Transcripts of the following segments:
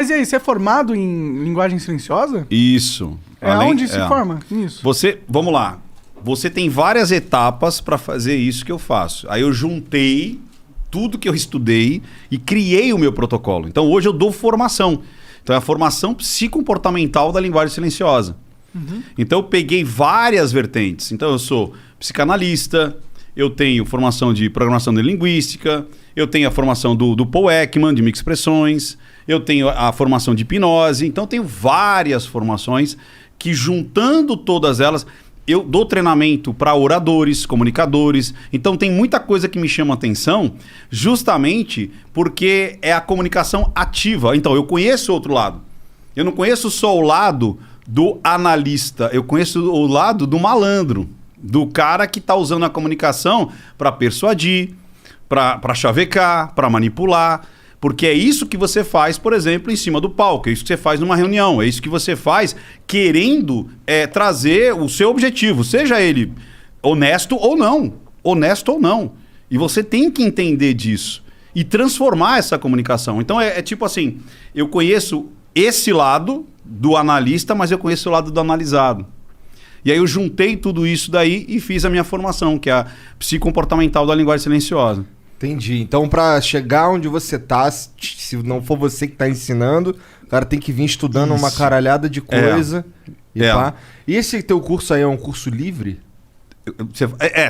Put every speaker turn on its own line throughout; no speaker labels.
Mas e aí, você é formado em linguagem silenciosa?
Isso.
Onde se forma nisso?
Vamos lá. Você tem várias etapas para fazer isso que eu faço. Aí eu juntei tudo que eu estudei e criei o meu protocolo. Então hoje eu dou formação. Então é a formação psicomportamental da linguagem silenciosa. Então eu peguei várias vertentes. Então eu sou psicanalista, eu tenho formação de programação de linguística, eu tenho a formação do Paul Ekman, de microexpressões, eu tenho a formação de hipnose. Então eu tenho várias formações que, juntando todas elas, eu dou treinamento para oradores, comunicadores. Então tem muita coisa que me chama atenção justamente porque é a comunicação ativa. Então eu conheço o outro lado. Eu não conheço só o lado do analista, eu conheço o lado do malandro, do cara que está usando a comunicação para persuadir, para chavecar, para manipular. Porque é isso que você faz, por exemplo, em cima do palco. É isso que você faz numa reunião. É isso que você faz querendo trazer o seu objetivo. Seja ele honesto ou não. Honesto ou não. E você tem que entender disso. E transformar essa comunicação. Então é tipo assim, eu conheço esse lado do analista, mas eu conheço o lado do analisado. E aí eu juntei tudo isso daí e fiz a minha formação, que é a psicomportamental da linguagem silenciosa.
Entendi. Então, pra chegar onde você tá, se não for você que tá ensinando, o cara tem que vir estudando uma caralhada de coisa. Pá. E esse teu curso aí é um curso livre?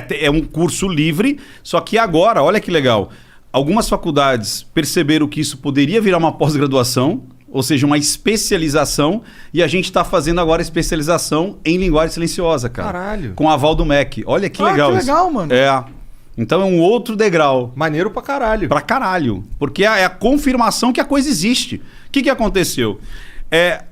É um curso livre, só que agora, olha que legal, algumas faculdades perceberam que isso poderia virar uma pós-graduação, ou seja, uma especialização, e a gente está fazendo agora especialização em linguagem silenciosa, cara.
Caralho.
Com aval do MEC. Olha que legal isso.
Que legal, mano.
Então é um outro degrau.
Maneiro pra caralho.
Pra caralho. Porque é a confirmação que a coisa existe. O que aconteceu?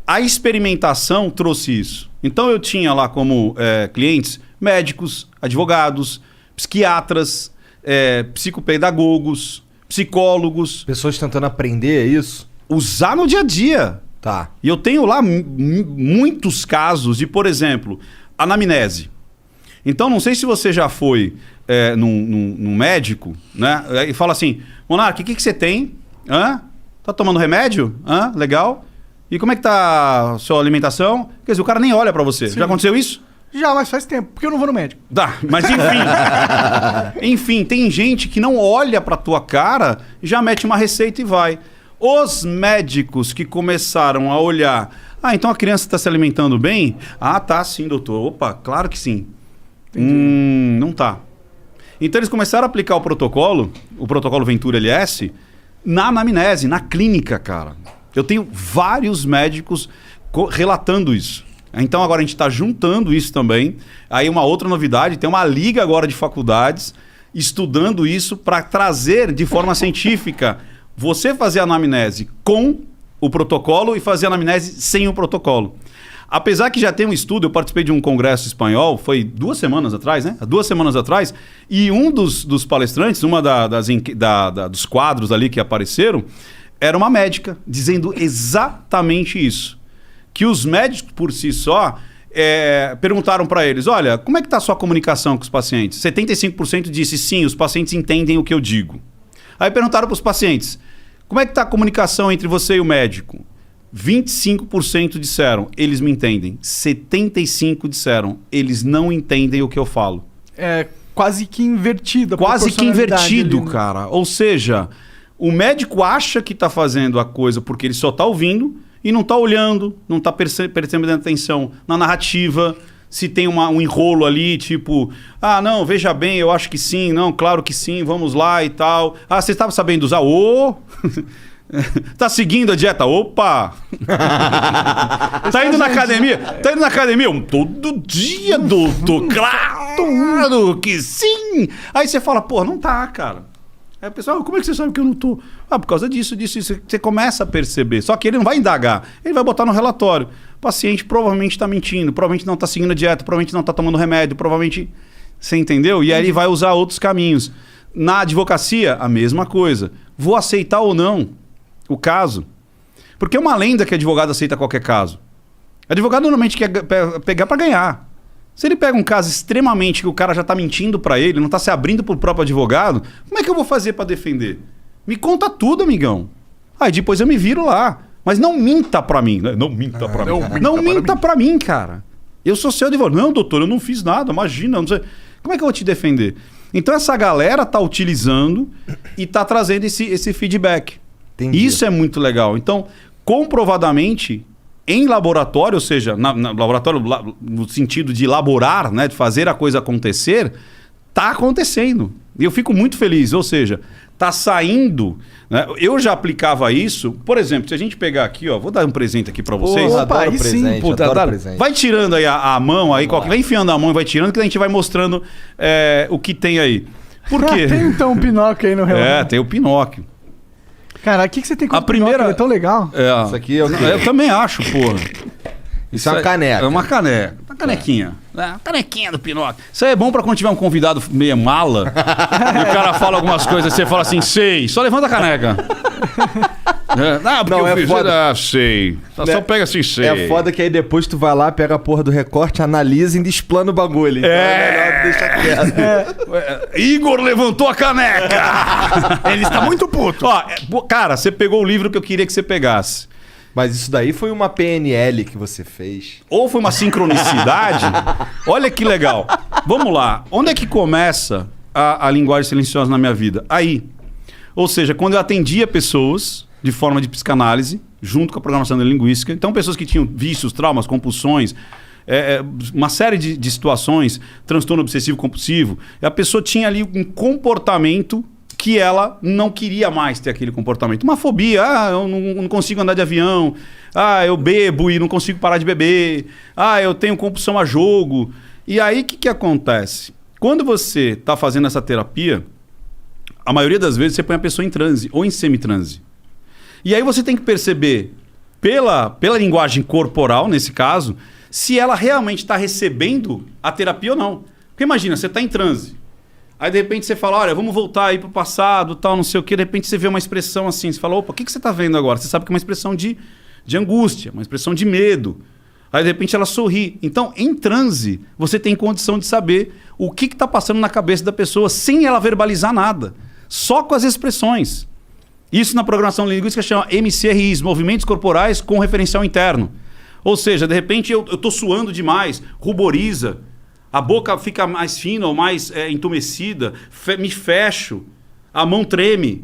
A experimentação trouxe isso. Então eu tinha lá como clientes médicos, advogados, psiquiatras, psicopedagogos, psicólogos.
Pessoas tentando aprender, é isso?
Usar no dia a dia.
Tá.
E eu tenho lá muitos casos de, por exemplo, anamnese. Então, não sei se você já foi num médico, né? E fala assim, Monark, o que você tem? Tá tomando remédio? Legal. E como é que tá a sua alimentação? Quer dizer, o cara nem olha pra você. Sim. Já aconteceu isso?
Já, mas faz tempo, porque eu não vou no médico.
Mas enfim. Enfim, tem gente que não olha pra tua cara, já mete uma receita e vai. Os médicos que começaram a olhar, então a criança está se alimentando bem? Tá sim, doutor. Opa, claro que sim. Não tá. Então eles começaram a aplicar o protocolo Ventura LS, na anamnese, na clínica, cara. Eu tenho vários médicos relatando isso. Então agora a gente está juntando isso também. Aí uma outra novidade, tem uma liga agora de faculdades estudando isso para trazer de forma científica você fazer a anamnese com o protocolo e fazer a anamnese sem o protocolo. Apesar que já tem um estudo, eu participei de um congresso espanhol, foi 2 semanas atrás, né? 2 semanas atrás, e um dos palestrantes, dos quadros ali que apareceram, era uma médica, dizendo exatamente isso. Que os médicos, por si só, perguntaram para eles, olha, como é que está a sua comunicação com os pacientes? 75% disse, sim, os pacientes entendem o que eu digo. Aí perguntaram para os pacientes, como é que está a comunicação entre você e o médico? 25% disseram, eles me entendem. 75% disseram, eles não entendem o que eu falo.
É quase que invertido.
Quase que invertido, ali, né? Cara. Ou seja, o médico acha que está fazendo a coisa porque ele só está ouvindo e não está olhando, não está prestando atenção na narrativa. Se tem um enrolo ali, tipo, não, veja bem, eu acho que sim, não, claro que sim, vamos lá e tal. Você estava sabendo usar? Tá seguindo a dieta? Opa! Tá indo na academia? Tá indo na academia? Todo dia, doutor. Claro que sim! Aí você fala, não tá, cara. Aí o pessoal, como é que você sabe que eu não tô? Por causa disso. Você começa a perceber. Só que ele não vai indagar. Ele vai botar no relatório. O paciente provavelmente está mentindo, provavelmente não está seguindo a dieta, provavelmente não está tomando remédio, provavelmente... Você entendeu? E aí ele vai usar outros caminhos. Na advocacia, a mesma coisa. Vou aceitar ou não o caso? Porque é uma lenda que advogado aceita qualquer caso. Advogado normalmente quer pegar para ganhar. Se ele pega um caso extremamente que o cara já está mentindo para ele, não está se abrindo para o próprio advogado, como é que eu vou fazer para defender? Me conta tudo, amigão. Aí depois eu me viro lá. Mas não minta pra mim. Né? Não minta pra mim. Não minta pra mim, cara. Eu sou seu advogado. Não, doutor, eu não fiz nada, imagina. Não sei. Como é que eu vou te defender? Então essa galera tá utilizando e tá trazendo esse feedback.
Entendi.
Isso é muito legal. Então, comprovadamente, em laboratório, ou seja, no laboratório no sentido de elaborar, né, de fazer a coisa acontecer, tá acontecendo. E eu fico muito feliz. Ou seja, tá saindo... Né? Eu já aplicava isso. Por exemplo, se a gente pegar aqui, ó, vou dar um presente aqui para vocês.
Opa,
aí sim.
Puta,
presente.
vai tirando aí a mão, aí, vai enfiando a mão e vai tirando, que a gente vai mostrando o que tem aí. Por quê?
Tem então um Pinóquio aí no relógio.
Tem o Pinóquio.
Cara, o que você tem com
A
o Pinóquio?
primeira-
É tão legal.
Isso aqui é o quê?
Eu também acho, porra.
Isso é uma caneca.
É uma caneca. Uma canequinha. Uma canequinha do Pinóquio. Isso aí é bom pra quando tiver um convidado meio mala e o cara fala algumas coisas, você fala assim, sei, só levanta a caneca. Porque
Não,
eu
é
fiz,
foda.
sei. Só pega assim, sei.
É foda que aí depois tu vai lá, pega a porra do recorte, analisa e ainda explana o bagulho. Então é melhor deixar quieto.
Igor levantou a caneca.
Ele está muito puto.
Ó, cara, você pegou o livro que eu queria que você pegasse.
Mas isso daí foi uma PNL que você fez.
Ou foi uma sincronicidade. Olha que legal. Vamos lá. Onde é que começa a linguagem silenciosa na minha vida? Aí. Ou seja, quando eu atendia pessoas de forma de psicanálise, junto com a programação neurolinguística. Então, pessoas que tinham vícios, traumas, compulsões, uma série de situações, transtorno obsessivo compulsivo. E a pessoa tinha ali um comportamento que ela não queria mais ter aquele comportamento. Uma fobia, eu não consigo andar de avião, eu bebo e não consigo parar de beber, eu tenho compulsão a jogo. E aí, o que acontece? Quando você está fazendo essa terapia, a maioria das vezes você põe a pessoa em transe ou em semitranse. E aí você tem que perceber, pela linguagem corporal, nesse caso, se ela realmente está recebendo a terapia ou não. Porque imagina, você está em transe. Aí, de repente, você fala, olha, vamos voltar aí pro passado, tal, não sei o quê. De repente, você vê uma expressão assim. Você fala, opa, o que você está vendo agora? Você sabe que é uma expressão de angústia, uma expressão de medo. Aí, de repente, ela sorri. Então, em transe, você tem condição de saber o que está passando na cabeça da pessoa sem ela verbalizar nada. Só com as expressões. Isso na programação linguística chama MCRIs, movimentos corporais com referencial interno. Ou seja, de repente, eu estou suando demais, ruboriza. A boca fica mais fina ou mais entumecida, me fecho, a mão treme.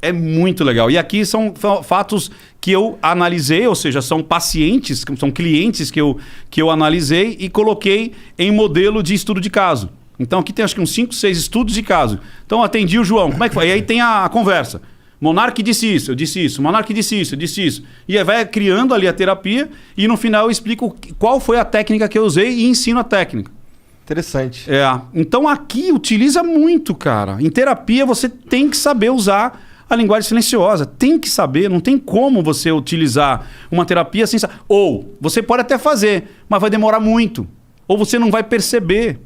É muito legal. E aqui são fatos que eu analisei, ou seja, são pacientes, são clientes que eu analisei e coloquei em modelo de estudo de caso. Então aqui tem acho que uns 5, 6 estudos de caso. Então atendi o João, como é que foi? E aí tem a conversa. Monark disse isso, eu disse isso. Monark disse isso, eu disse isso. E aí vai criando ali a terapia e no final eu explico qual foi a técnica que eu usei e ensino a técnica.
Interessante.
Então aqui utiliza muito, cara. Em terapia você tem que saber usar a linguagem silenciosa. Tem que saber, não tem como você utilizar uma terapia sem saber. Ou você pode até fazer, mas vai demorar muito. Ou você não vai perceber.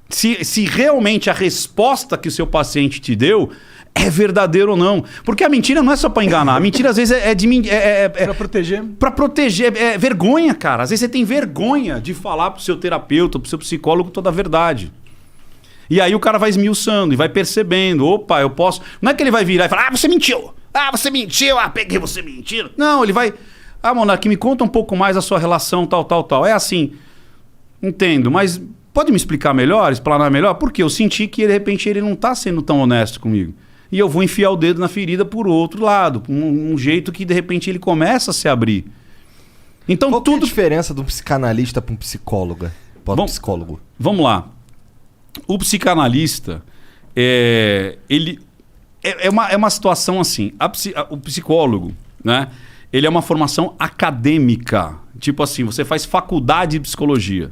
Se realmente a resposta que o seu paciente te deu é verdadeira ou não. Porque a mentira não é só para enganar. A mentira às vezes
Pra proteger.
Para proteger. É vergonha, cara. Às vezes você tem vergonha de falar pro seu terapeuta, pro seu psicólogo toda a verdade. E aí o cara vai esmiuçando e vai percebendo. Opa, eu posso... Não é que ele vai virar e falar, você mentiu. Você mentiu. Peguei você mentindo. Não, ele vai... Monark, me conta um pouco mais a sua relação, tal. É assim. Entendo, mas pode me explicar melhor, explanar melhor? Porque eu senti que de repente ele não tá sendo tão honesto comigo. E eu vou enfiar o dedo na ferida por outro lado, um jeito que de repente ele começa a se abrir. Então
Qual que é a diferença de um psicanalista para um psicólogo? Psicólogo.
Vamos lá. O psicanalista, ele é uma situação assim. O psicólogo, né? Ele é uma formação acadêmica. Tipo assim, você faz faculdade de psicologia.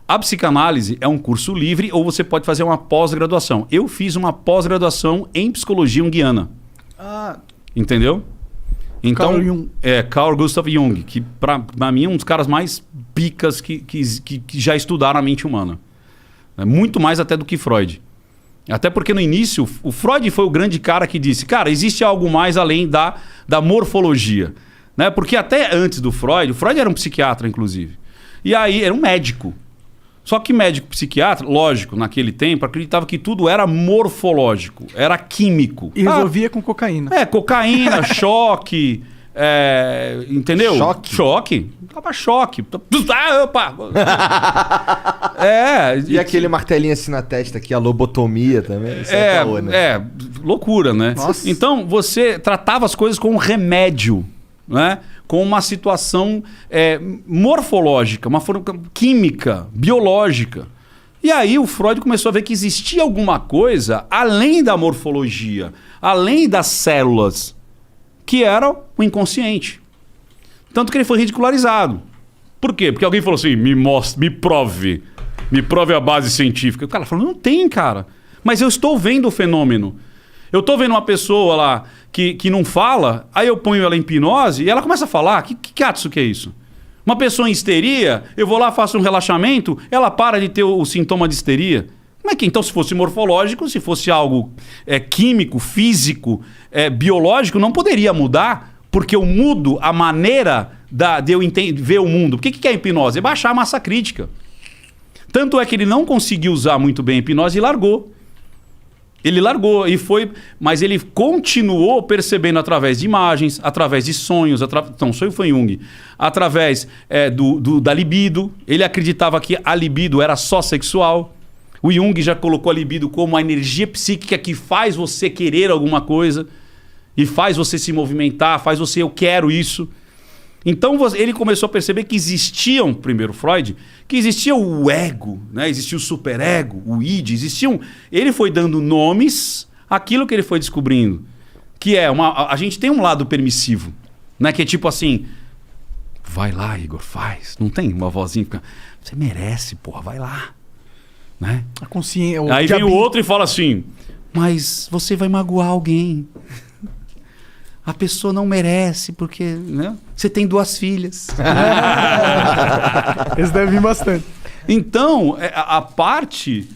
A psicanálise é um curso livre ou você pode fazer uma pós-graduação. Eu fiz uma pós-graduação em psicologia junguiana. Entendeu? Então,
Carl Jung.
Carl Gustav Jung, que para mim é um dos caras mais picas que já estudaram a mente humana. Muito mais até do que Freud. Até porque no início, o Freud foi o grande cara que disse, cara, existe algo mais além da morfologia. Né? Porque até antes do Freud, o Freud era um psiquiatra, inclusive. E aí era um médico. Só que médico psiquiatra, lógico, naquele tempo, acreditava que tudo era morfológico, era químico.
E resolvia com cocaína.
Cocaína, choque, Entendeu? Choque. Tava choque. Ah, opa!
E aquele martelinho assim na testa aqui, a lobotomia também. Isso caô, né?
Loucura, né?
Nossa.
Então, você tratava as coisas com um remédio, né? Com uma situação morfológica, uma forma química, biológica. E aí o Freud começou a ver que existia alguma coisa além da morfologia, além das células, que era o inconsciente. Tanto que ele foi ridicularizado. Por quê? Porque alguém falou assim, me prove a base científica. O cara falou, não tem, cara. Mas eu estou vendo o fenômeno. Eu estou vendo uma pessoa lá que não fala, aí eu ponho ela em hipnose e ela começa a falar. Que catso que é isso? Uma pessoa em histeria, eu vou lá, faço um relaxamento, ela para de ter o sintoma de histeria. Como é que então, se fosse morfológico, se fosse algo químico, físico, biológico, não poderia mudar, porque eu mudo a maneira de eu ver o mundo. O que é a hipnose? É baixar a massa crítica. Tanto é que ele não conseguiu usar muito bem a hipnose e largou. Ele largou e foi, mas ele continuou percebendo através de imagens, através de sonhos, então sonho foi Jung, através da libido. Ele acreditava que a libido era só sexual. O Jung já colocou a libido como a energia psíquica que faz você querer alguma coisa e faz você se movimentar, faz você, eu quero isso. Então ele começou a perceber que existiam, primeiro Freud, que existia o ego, né? Existia o superego, o id, existiam... Ele foi dando nomes àquilo que ele foi descobrindo. Que a gente tem um lado permissivo, né? Que é tipo assim, vai lá, Igor, faz. Não tem uma vozinha que fica, você merece, porra, vai lá. Né?
A consciência...
Aí vem o outro e fala assim, mas você vai magoar alguém. A pessoa não merece, porque né? Você tem 2 filhas.
Esse deve vir bastante.
Então, a parte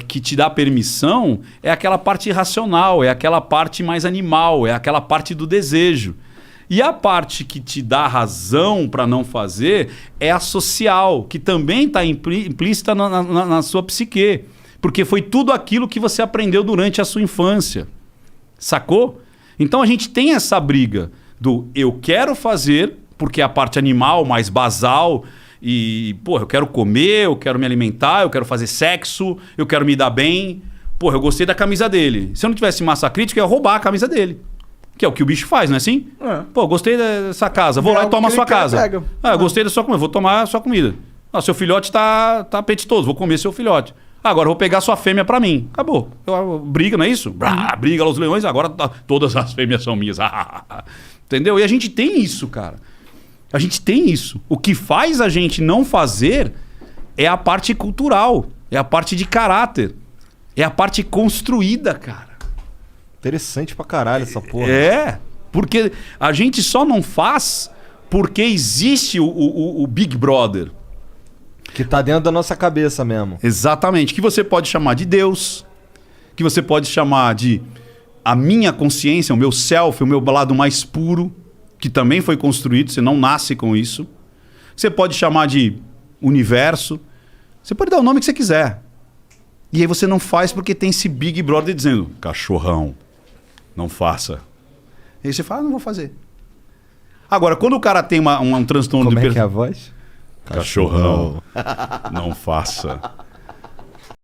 que te dá permissão é aquela parte irracional, é aquela parte mais animal, é aquela parte do desejo. E a parte que te dá razão para não fazer é a social, que também está implícita na sua psique. Porque foi tudo aquilo que você aprendeu durante a sua infância. Sacou? Então a gente tem essa briga do eu quero fazer, porque é a parte animal mais basal, e, porra, eu quero comer, eu quero me alimentar, eu quero fazer sexo, eu quero me dar bem. Porra, eu gostei da camisa dele. Se eu não tivesse massa crítica, eu ia roubar a camisa dele. Que é o que o bicho faz, não é assim? Pô, gostei dessa casa, vou lá e tomo a sua casa. Eu gostei da sua comida, vou tomar a sua comida. Seu filhote tá apetitoso, vou comer seu filhote. Agora eu vou pegar sua fêmea pra mim. Acabou. Briga, não é isso? Briga lá os leões, agora todas as fêmeas são minhas. Entendeu? E a gente tem isso, cara. A gente tem isso. O que faz a gente não fazer é a parte cultural, é a parte de caráter, é a parte construída, cara.
Interessante pra caralho essa porra.
Porque a gente só não faz porque existe o Big Brother.
Que tá dentro da nossa cabeça mesmo.
Exatamente. Que você pode chamar de Deus, que você pode chamar de a minha consciência, o meu self, o meu lado mais puro, que também foi construído, você não nasce com isso. Você pode chamar de universo. Você pode dar o nome que você quiser. E aí você não faz porque tem esse Big Brother dizendo, cachorrão, não faça. E aí você fala, não vou fazer. Agora, quando o cara tem um transtorno
Como é que é a voz?
Cachorrão, não faça.